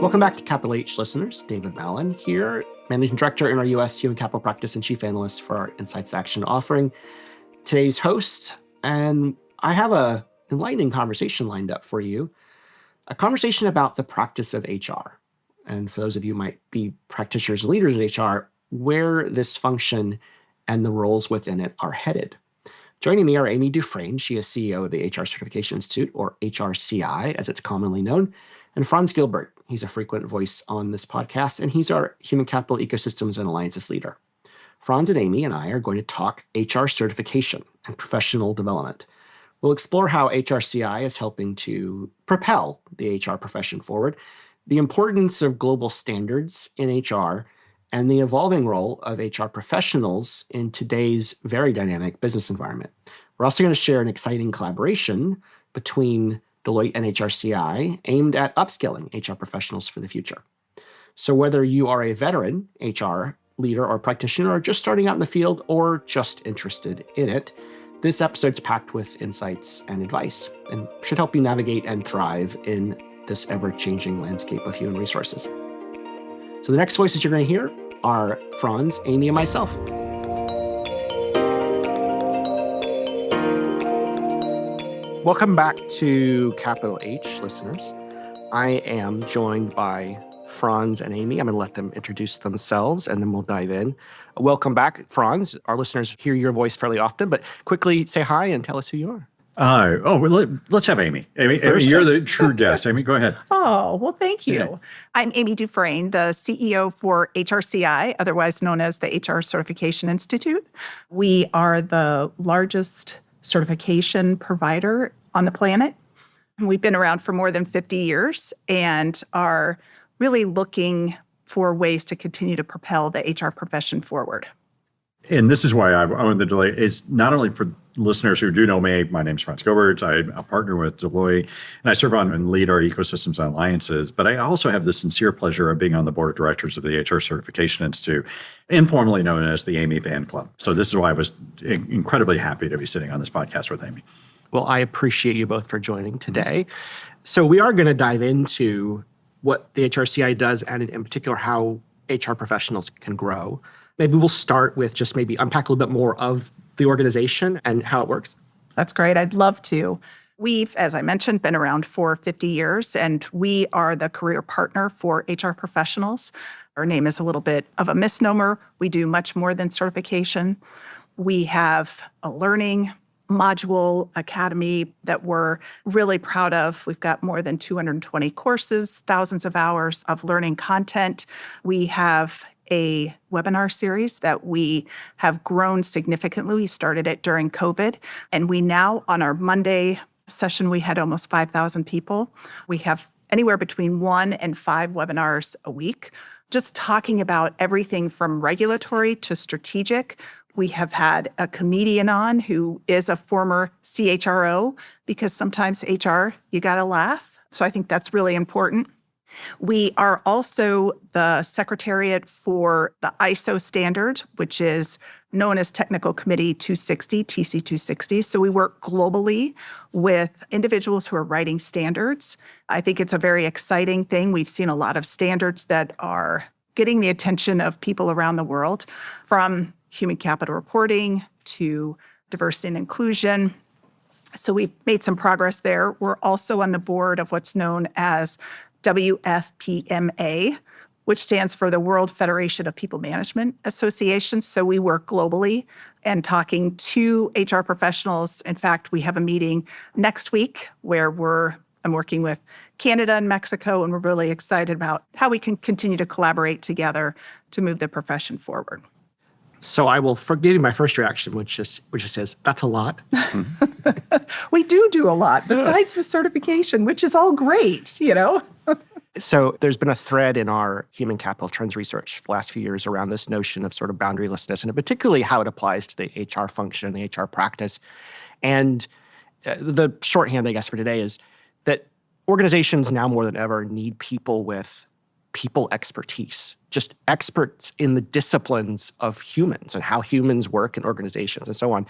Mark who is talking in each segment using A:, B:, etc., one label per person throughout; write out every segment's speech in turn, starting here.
A: Welcome back to Capital H listeners. David Mallon here, Managing Director in our U.S. Human Capital Practice and Chief Analyst for our Insights Action offering. Today's host, and I have a enlightening conversation lined up for you, a conversation about the practice of HR. And for those of you who might be practitioners and leaders in HR, where this function and the roles within it are headed. Joining me are Amy Dufrane. She is CEO of the HR Certification Institute, or HRCI, as it's commonly known, and Franz Gilbert. He's a frequent voice on this podcast, and he's our Human Capital Ecosystems and Alliances leader. Franz and Amy and I are going to talk HR certification and professional development. We'll explore how HRCI is helping to propel the HR profession forward, the importance of global standards in HR, and the evolving role of HR professionals in today's very dynamic business environment. We're also going to share an exciting collaboration between Deloitte and HRCI aimed at upskilling HR professionals for the future. So whether you are a veteran HR leader or practitioner, or just starting out in the field, or just interested in it, this episode's packed with insights and advice and should help you navigate and thrive in this ever-changing landscape of human resources. So the next voices you're going to hear are Franz, Amy, and myself. Welcome back to Capital H, listeners. I am joined by Franz and Amy. I'm going to let them introduce themselves, and then we'll dive in. Welcome back, Franz. Our listeners hear your voice fairly often, but quickly say hi and tell us who you are.
B: Let's have Amy. Amy, you're the true guest. Amy, go ahead.
C: Oh, well, thank you.
B: Yeah.
C: I'm Amy Dufrane, the CEO for HRCI, otherwise known as the HR Certification Institute. We are the largest certification provider on the planet. We've been around for more than 50 years and are really looking for ways to continue to propel the HR profession forward.
B: And this is why I own the Deloitte, is not only for listeners who do know me. My name's Franz Gilbert. I'm a partner with Deloitte, and I serve on and lead our ecosystems and alliances. But I also have the sincere pleasure of being on the board of directors of the HR Certification Institute, informally known as the Amy Fan Club. So this is why I was incredibly happy to be sitting on this podcast with Amy.
A: Well, I appreciate you both for joining today. So we are going to dive into what the HRCI does, and in particular, how HR professionals can grow. Maybe we'll start with just maybe unpack a little bit more of the organization and how it works.
C: That's great. I'd love to. We've, as I mentioned, been around for 50 years, and we are the career partner for HR professionals. Our name is a little bit of a misnomer. We do much more than certification. We have a learning module academy that we're really proud of. We've got more than 220 courses, thousands of hours of learning content. We have a webinar series that we have grown significantly. We started it during COVID, and we now, on our Monday session, we had almost 5,000 people. We have anywhere between 1 and 5 webinars a week, just talking about everything from regulatory to strategic. We have had a comedian on who is a former CHRO, because sometimes HR, you got to laugh. So I think that's really important. We are also the secretariat for the ISO standard, which is known as Technical Committee 260, TC 260. So we work globally with individuals who are writing standards. I think it's a very exciting thing. We've seen a lot of standards that are getting the attention of people around the world, from human capital reporting to diversity and inclusion. So we've made some progress there. We're also on the board of what's known as WFPMA, which stands for the World Federation of People Management Associations. So we work globally and talking to HR professionals. In fact, we have a meeting next week where I'm working with Canada and Mexico, and we're really excited about how we can continue to collaborate together to move the profession forward.
A: So I will forgive you my first reaction, which just says, that's a lot.
C: We do a lot besides the certification, which is all great,
A: So there's been a thread in our human capital trends research the last few years around this notion of sort of boundarylessness, and particularly how it applies to the HR function, the HR practice. And the shorthand, I guess, for today is that organizations now more than ever need people with people expertise, just experts in the disciplines of humans and how humans work in organizations and so on.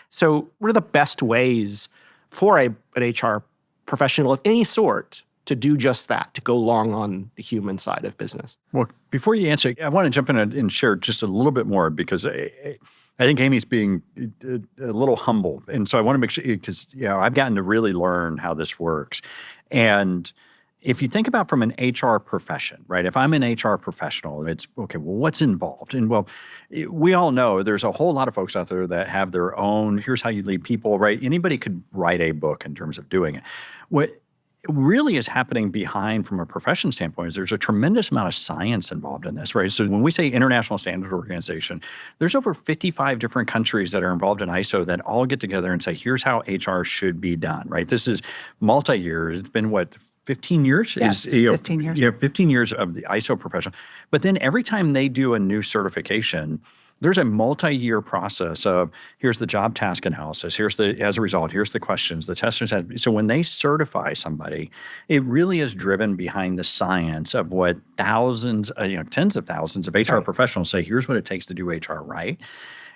A: So what are the best ways for an HR professional of any sort to do just that, to go long on the human side of business?
B: Well, before you answer, I want to jump in and share just a little bit more because I think Amy's being a little humble. And so I want to make sure, because I've gotten to really learn how this works. And if you think about from an HR profession, right? If I'm an HR professional, it's, okay, well, what's involved? And well, we all know there's a whole lot of folks out there that have their own, here's how you lead people, right? Anybody could write a book in terms of doing it. What really is happening behind from a profession standpoint is there's a tremendous amount of science involved in this, right? So when we say International Standards Organization, there's over 55 different countries that are involved in ISO that all get together and say, here's how HR should be done, right? This is multi-year. It's been 15 years?
C: Yes, 15 years.
B: 15 years of the ISO profession. But then every time they do a new certification, there's a multi-year process of here's the job task analysis, as a result, here's the questions, the testers had. So when they certify somebody, it really is driven behind the science of what thousands, tens of thousands of HR professionals say, here's what it takes to do HR right.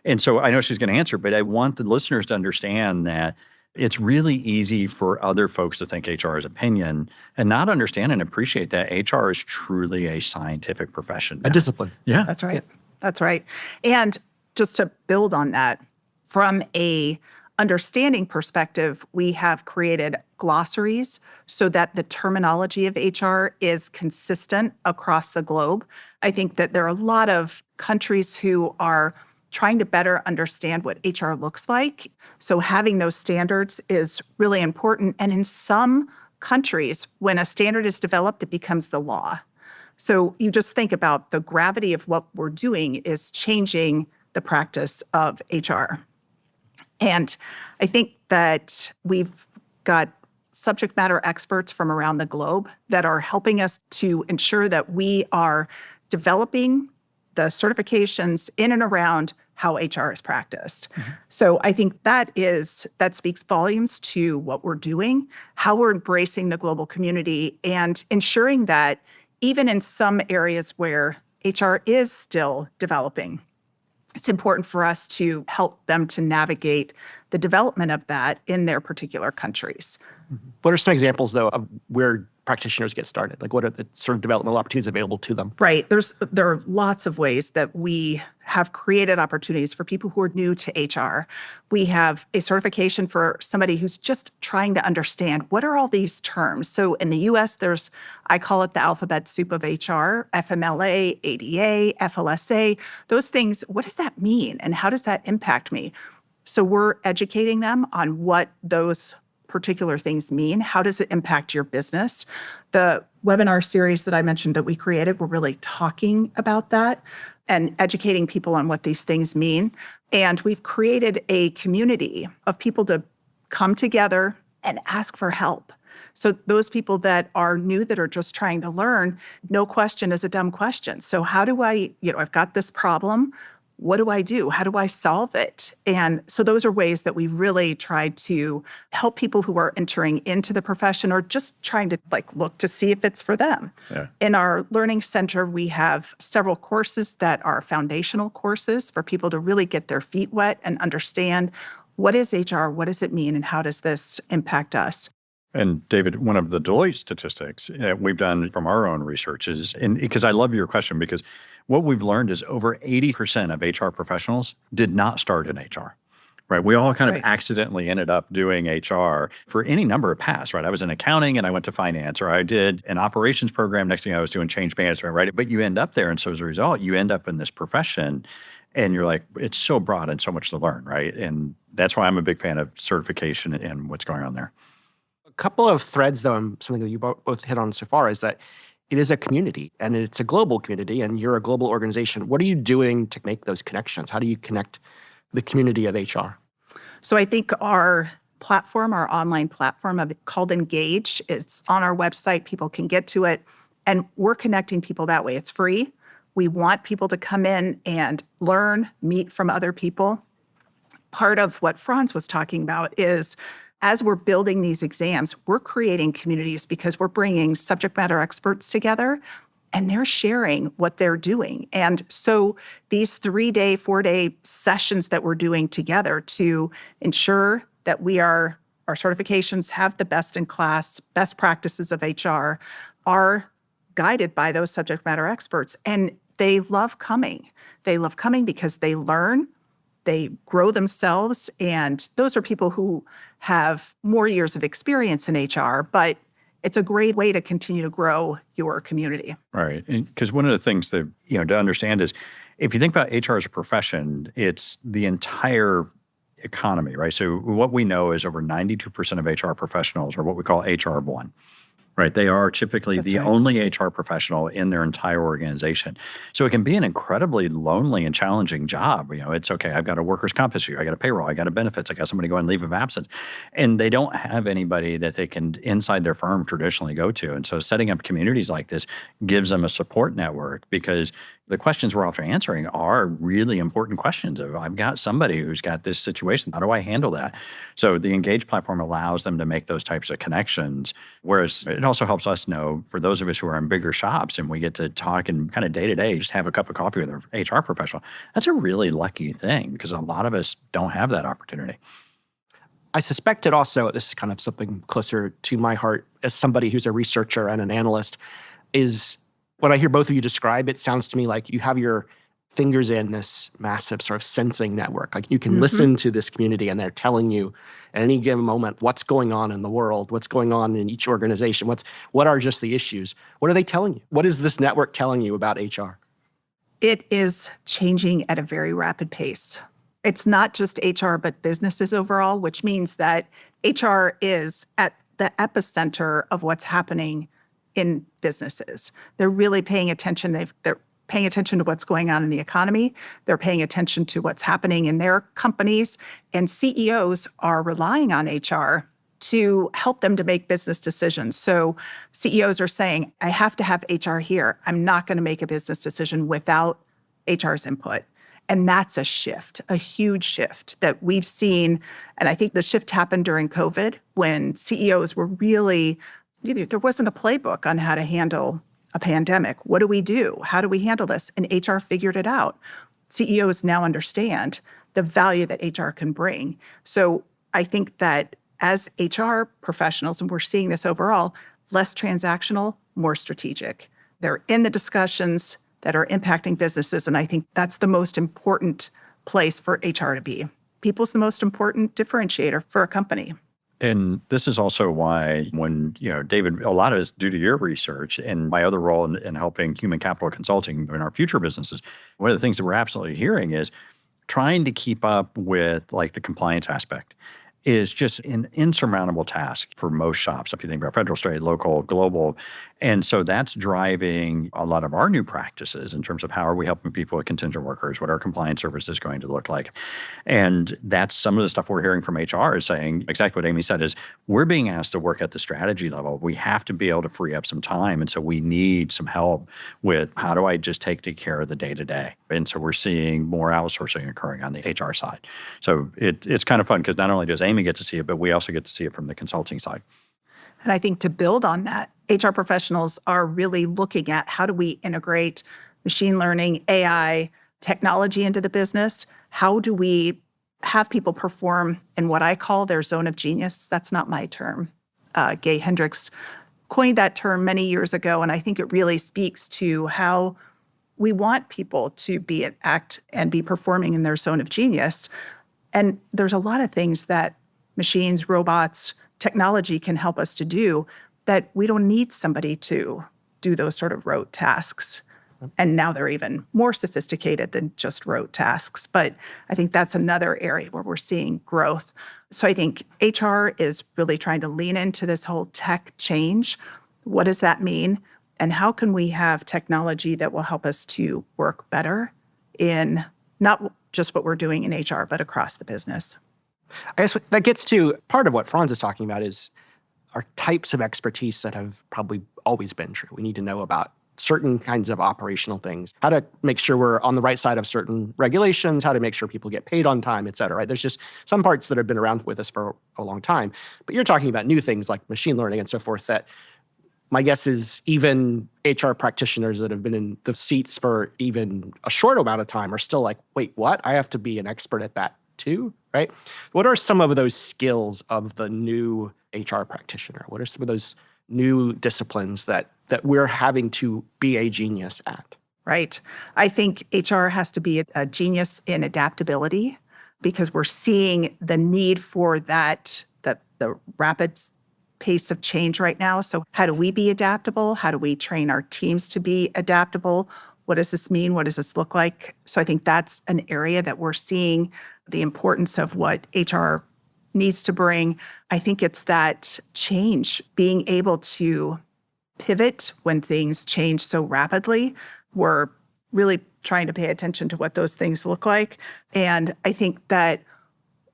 B: And so I know she's going to answer, but I want the listeners to understand that it's really easy for other folks to think HR is opinion and not understand and appreciate that HR is truly a scientific profession.
A: A discipline.
B: Yeah.
C: That's right. That's right. And just to build on that, from a understanding perspective, we have created glossaries so that the terminology of HR is consistent across the globe. I think that there are a lot of countries who are trying to better understand what HR looks like. So having those standards is really important. And in some countries, when a standard is developed, it becomes the law. So you just think about the gravity of what we're doing is changing the practice of HR. And I think that we've got subject matter experts from around the globe that are helping us to ensure that we are developing the certifications in and around how HR is practiced. Mm-hmm. So I think that speaks volumes to what we're doing, how we're embracing the global community, and ensuring that even in some areas where HR is still developing, it's important for us to help them to navigate the development of that in their particular countries.
A: What are some examples, though, of where practitioners get started? Like, what are the sort of developmental opportunities available to them?
C: Right. There are lots of ways that we have created opportunities for people who are new to HR. We have a certification for somebody who's just trying to understand what are all these terms. So in the U.S., I call it the alphabet soup of HR, FMLA, ADA, FLSA, those things. What does that mean? And how does that impact me? So we're educating them on what those particular things mean. How does it impact your business? The webinar series that I mentioned that we created, we're really talking about that and educating people on what these things mean. And we've created a community of people to come together and ask for help. So those people that are new, that are just trying to learn, no question is a dumb question. So how do I've got this problem. What do I do? How do I solve it? And so those are ways that we really try to help people who are entering into the profession or just trying to look to see if it's for them. Yeah. In our learning center, we have several courses that are foundational courses for people to really get their feet wet and understand what is HR, what does it mean, and how does this impact us?
B: And David, one of the Deloitte statistics that we've done from our own research is, and because I love your question, because what we've learned is over 80% of HR professionals did not start in HR, right? We all kind of accidentally ended up doing HR for any number of paths, right? I was in accounting and I went to finance, or I did an operations program. Next thing I was doing change management, right? But you end up there. And so as a result, you end up in this profession and you're like, it's so broad and so much to learn, right? And that's why I'm a big fan of certification and what's going on there.
A: A couple of threads, though, and something that you both hit on so far, is that it is a community and it's a global community and you're a global organization. What are you doing to make those connections? How do you connect the community of HR?
C: So I think our platform, our online platform called Engage, it's on our website. People can get to it and we're connecting people that way. It's free. We want people to come in and learn, meet from other people. Part of what Franz was talking about is as we're building these exams, we're creating communities because we're bringing subject matter experts together and they're sharing what they're doing. And so these 3-day, 4-day sessions that we're doing together to ensure that we are our certifications have the best-in-class, best practices of HR, are guided by those subject matter experts. And they love coming. They love coming because they learn, they grow themselves, and those are people who have more years of experience in HR, but it's a great way to continue to grow your community.
B: Right. Because one of the things that, to understand is if you think about HR as a profession, it's the entire economy, right? So what we know is over 92% of HR professionals are what we call HR1. Right. They are typically
C: That's
B: the
C: right.
B: only HR professional in their entire organization. So it can be an incredibly lonely and challenging job. It's okay. I've got a workers' comp issue. I got a payroll. I got a benefits. I got somebody going leave of absence. And they don't have anybody that they can inside their firm traditionally go to. And so setting up communities like this gives them a support network because the questions we're often answering are really important questions of I've got somebody who's got this situation. How do I handle that? So the Engage platform allows them to make those types of connections, whereas it also helps us know for those of us who are in bigger shops and we get to talk and kind of day to day, just have a cup of coffee with an HR professional. That's a really lucky thing because a lot of us don't have that opportunity.
A: I suspect it also, this is kind of something closer to my heart as somebody who's a researcher and an analyst, is when I hear both of you describe, it sounds to me like you have your fingers in this massive sort of sensing network. Like you can listen to this community and they're telling you at any given moment what's going on in the world, what's going on in each organization, what are just the issues. What are they telling you? What is this network telling you about HR?
C: It is changing at a very rapid pace. It's not just HR, but businesses overall, which means that HR is at the epicenter of what's happening in businesses. They're really paying attention. They're paying attention to what's going on in the economy. They're paying attention to what's happening in their companies. And CEOs are relying on HR to help them to make business decisions. So CEOs are saying, I have to have HR here. I'm not going to make a business decision without HR's input. And that's a shift, a huge shift that we've seen. And I think the shift happened during COVID when CEOs were really there wasn't a playbook on how to handle a pandemic. What do we do? How do we handle this? And HR figured it out. CEOs now understand the value that HR can bring. So I think that as HR professionals, and we're seeing this overall, less transactional, more strategic. They're in the discussions that are impacting businesses, and I think that's the most important place for HR to be. People's the most important differentiator for a company.
B: And this is also why when, David, a lot of it's due to your research and my other role in helping human capital consulting in our future businesses. One of the things that we're absolutely hearing is trying to keep up with like the compliance aspect is just an insurmountable task for most shops. If you think about federal, state, local, global. And so that's driving a lot of our new practices in terms of how are we helping people with contingent workers, what our compliance service is going to look like. And that's some of the stuff we're hearing from HR is saying exactly what Amy said is we're being asked to work at the strategy level. We have to be able to free up some time. And so we need some help with how do I just take care of the day-to-day. And so we're seeing more outsourcing occurring on the HR side. So it's kind of fun because not only does Amy get to see it, but we also get to see it from the consulting side.
C: And I think to build on that, HR professionals are really looking at how do we integrate machine learning, AI, technology into the business? How do we have people perform in what I call their zone of genius? That's not my term. Gay Hendricks coined that term many years ago, and I think it really speaks to how we want people to act and be performing in their zone of genius. And there's a lot of things that machines, robots, technology can help us to do that we don't need somebody to do those sort of rote tasks. And now they're even more sophisticated than just rote tasks. But I think that's another area where we're seeing growth. So I think HR is really trying to lean into this whole tech change. What does that mean? And how can we have technology that will help us to work better in not just what we're doing in HR, but across the business?
A: I guess that gets to part of what Franz is talking about is our types of expertise that have probably always been true. We need to know about certain kinds of operational things, how to make sure we're on the right side of certain regulations, how to make sure people get paid on time, et cetera, right? There's just some parts that have been around with us for a long time. But you're talking about new things like machine learning and so forth that my guess is even HR practitioners that have been in the seats for even a short amount of time are still like, wait, what? I have to be an expert at that too, right? What are some of those skills of the new HR practitioner? What are some of those new disciplines that we're having to be a genius at?
C: Right. I think HR has to be a genius in adaptability because we're seeing the need for that, the rapid pace of change right now. So how do we be adaptable? How do we train our teams to be adaptable? What does this mean? What does this look like? So I think that's an area that we're seeing the importance of what HR needs to bring. I think it's that change, being able to pivot when things change so rapidly. We're really trying to pay attention to what those things look like. And I think that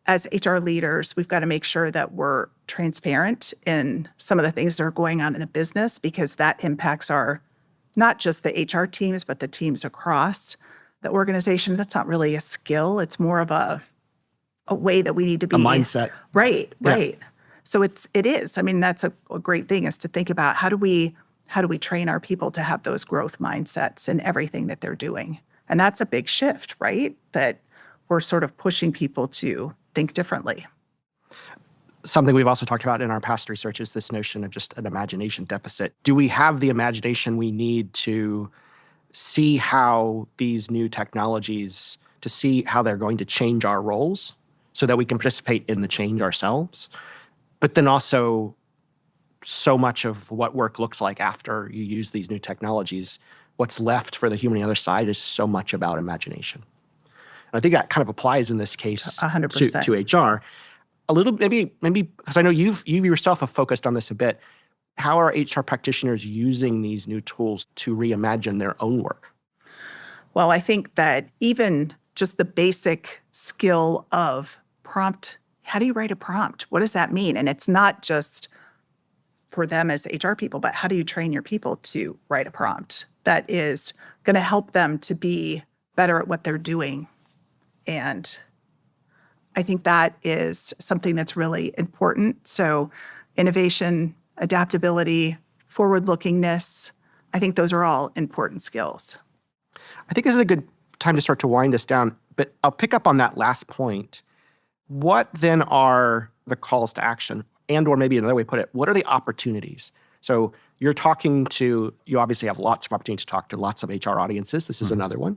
C: as HR leaders, we've got to make sure that we're transparent in some of the things that are going on in the business, because that impacts not just the HR teams, but the teams across the organization. That's not really a skill. It's more of a way that we need to be.
A: A mindset.
C: Right. So it is. I mean, that's a great thing, is to think about how do we train our people to have those growth mindsets in everything that they're doing? And that's a big shift, right? That we're sort of pushing people to think differently.
A: Something we've also talked about in our past research is this notion of just an imagination deficit. Do we have the imagination we need to see how these new technologies, to see how they're going to change our roles so that we can participate in the change ourselves? But then also, so much of what work looks like after you use these new technologies, what's left for the human on the other side is so much about imagination. And I think that kind of applies in this case
C: 100%.
A: to HR. A little, maybe because I know you yourself have focused on this a bit. How are HR practitioners using these new tools to reimagine their own work?
C: Well, I think that even just the basic skill of prompt, how do you write a prompt? What does that mean? And it's not just for them as HR people, but how do you train your people to write a prompt that is going to help them to be better at what they're doing? And I think that is something that's really important. So innovation, adaptability, forward-lookingness, I think those are all important skills.
A: I think this is a good time to start to wind us down, but I'll pick up on that last point. What then are the calls to action? And or maybe another way to put it, what are the opportunities? So you obviously have lots of opportunities to talk to lots of HR audiences. This is another one.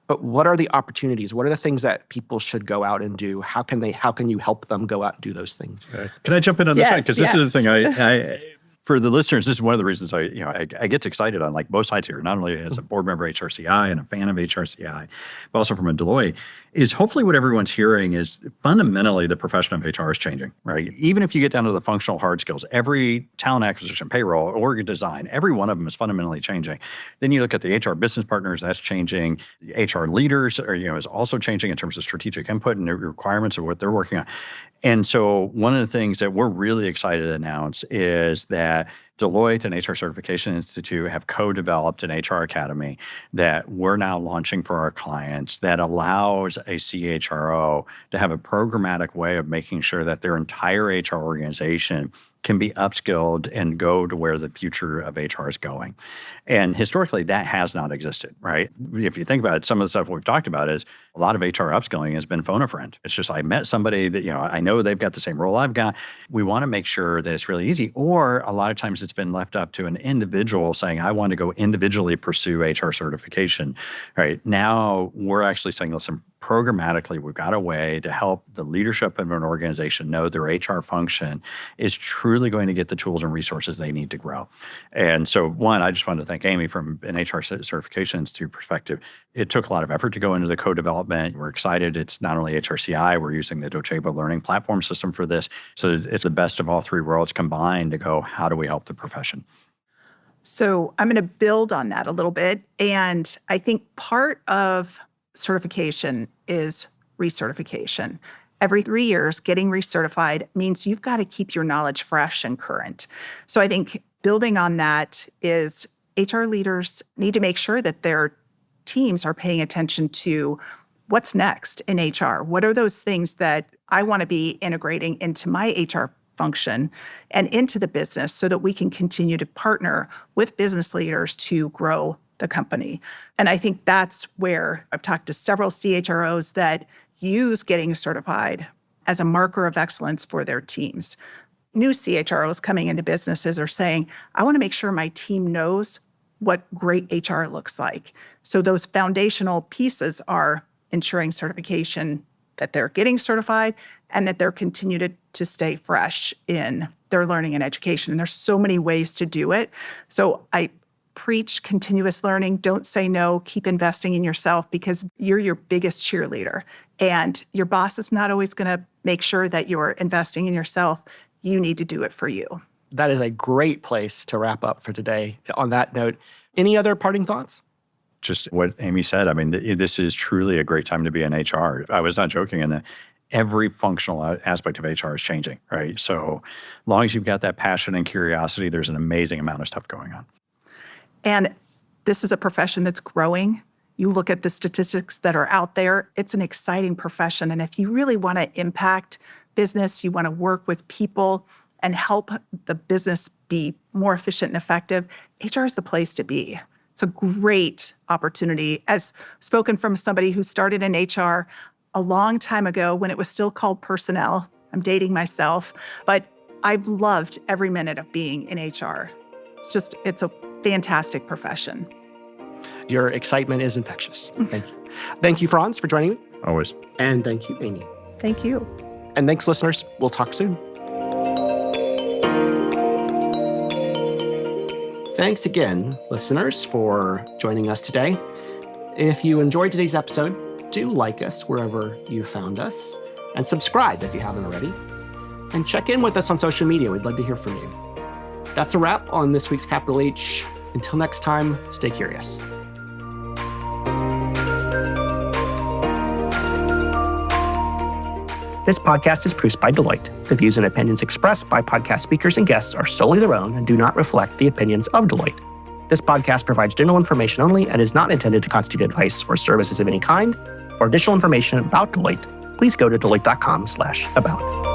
A: But what are the opportunities? What are the things that people should go out and do? How can you help them go out and do those things?
B: Can I jump in on this one?
C: Yes,
B: Because this is the thing I for the listeners, this is one of the reasons I get excited on like both sides here, not only as a board member of HRCI and a fan of HRCI, but also from a Deloitte, is hopefully what everyone's hearing is fundamentally the profession of HR is changing, right? Even if you get down to the functional hard skills, every talent acquisition, payroll, org design, every one of them is fundamentally changing. Then you look at the HR business partners, that's changing. HR leaders is also changing in terms of strategic input and the requirements of what they're working on. And so one of the things that we're really excited to announce is that Deloitte and HR Certification Institute have co-developed an HR Academy that we're now launching for our clients that allows a CHRO to have a programmatic way of making sure that their entire HR organization can be upskilled and go to where the future of HR is going. And historically, that has not existed, right? If you think about it, some of the stuff we've talked about is a lot of HR upskilling has been phone a friend. It's just, I met somebody that, I know they've got the same role I've got. We want to make sure that it's really easy. Or a lot of times it's been left up to an individual saying, I want to go individually pursue HR certification, right? Now we're actually saying, listen, programmatically, we've got a way to help the leadership of an organization know their HR function is truly going to get the tools and resources they need to grow. And so, one, I just wanted to thank Amy from an HR Certification Institute perspective. It took a lot of effort to go into the co-development. We're excited. It's not only HRCI, we're using the Docebo learning platform system for this. So it's the best of all three worlds combined to go, how do we help the profession?
C: So I'm going to build on that a little bit. And I think part of certification is recertification. Every 3 years, getting recertified means you've got to keep your knowledge fresh and current. So I think building on that is HR leaders need to make sure that their teams are paying attention to what's next in HR. What are those things that I want to be integrating into my HR function and into the business so that we can continue to partner with business leaders to grow the company. And I think that's where I've talked to several CHROs that use getting certified as a marker of excellence for their teams. New CHROs coming into businesses are saying, I want to make sure my team knows what great HR looks like. So those foundational pieces are ensuring certification, that they're getting certified, and that they're continued to stay fresh in their learning and education. And there's so many ways to do it. So I preach continuous learning. Don't say no. Keep investing in yourself because you're your biggest cheerleader. And your boss is not always going to make sure that you're investing in yourself. You need to do it for you.
A: That is a great place to wrap up for today. On that note, any other parting thoughts?
B: Just what Amy said. I mean, this is truly a great time to be in HR. I was not joking in that every functional aspect of HR is changing, right? So as long as you've got that passion and curiosity, there's an amazing amount of stuff going on.
C: And this is a profession that's growing. You look at the statistics that are out there, it's an exciting profession. And if you really want to impact business, you want to work with people and help the business be more efficient and effective, HR is the place to be. It's a great opportunity. As spoken from somebody who started in HR a long time ago when it was still called personnel. I'm dating myself, but I've loved every minute of being in HR. It's a fantastic profession.
A: Your excitement is infectious. Thank you. Thank you, Franz, for joining me.
B: Always.
A: And thank you, Amy.
C: Thank you.
A: And thanks, listeners. We'll talk soon. Thanks again, listeners, for joining us today. If you enjoyed today's episode, do like us wherever you found us, and subscribe if you haven't already. And check in with us on social media. We'd love to hear from you. That's a wrap on this week's Capital H. Until next time, stay curious. This podcast is produced by Deloitte. The views and opinions expressed by podcast speakers and guests are solely their own and do not reflect the opinions of Deloitte. This podcast provides general information only and is not intended to constitute advice or services of any kind. For additional information about Deloitte, please go to deloitte.com/about.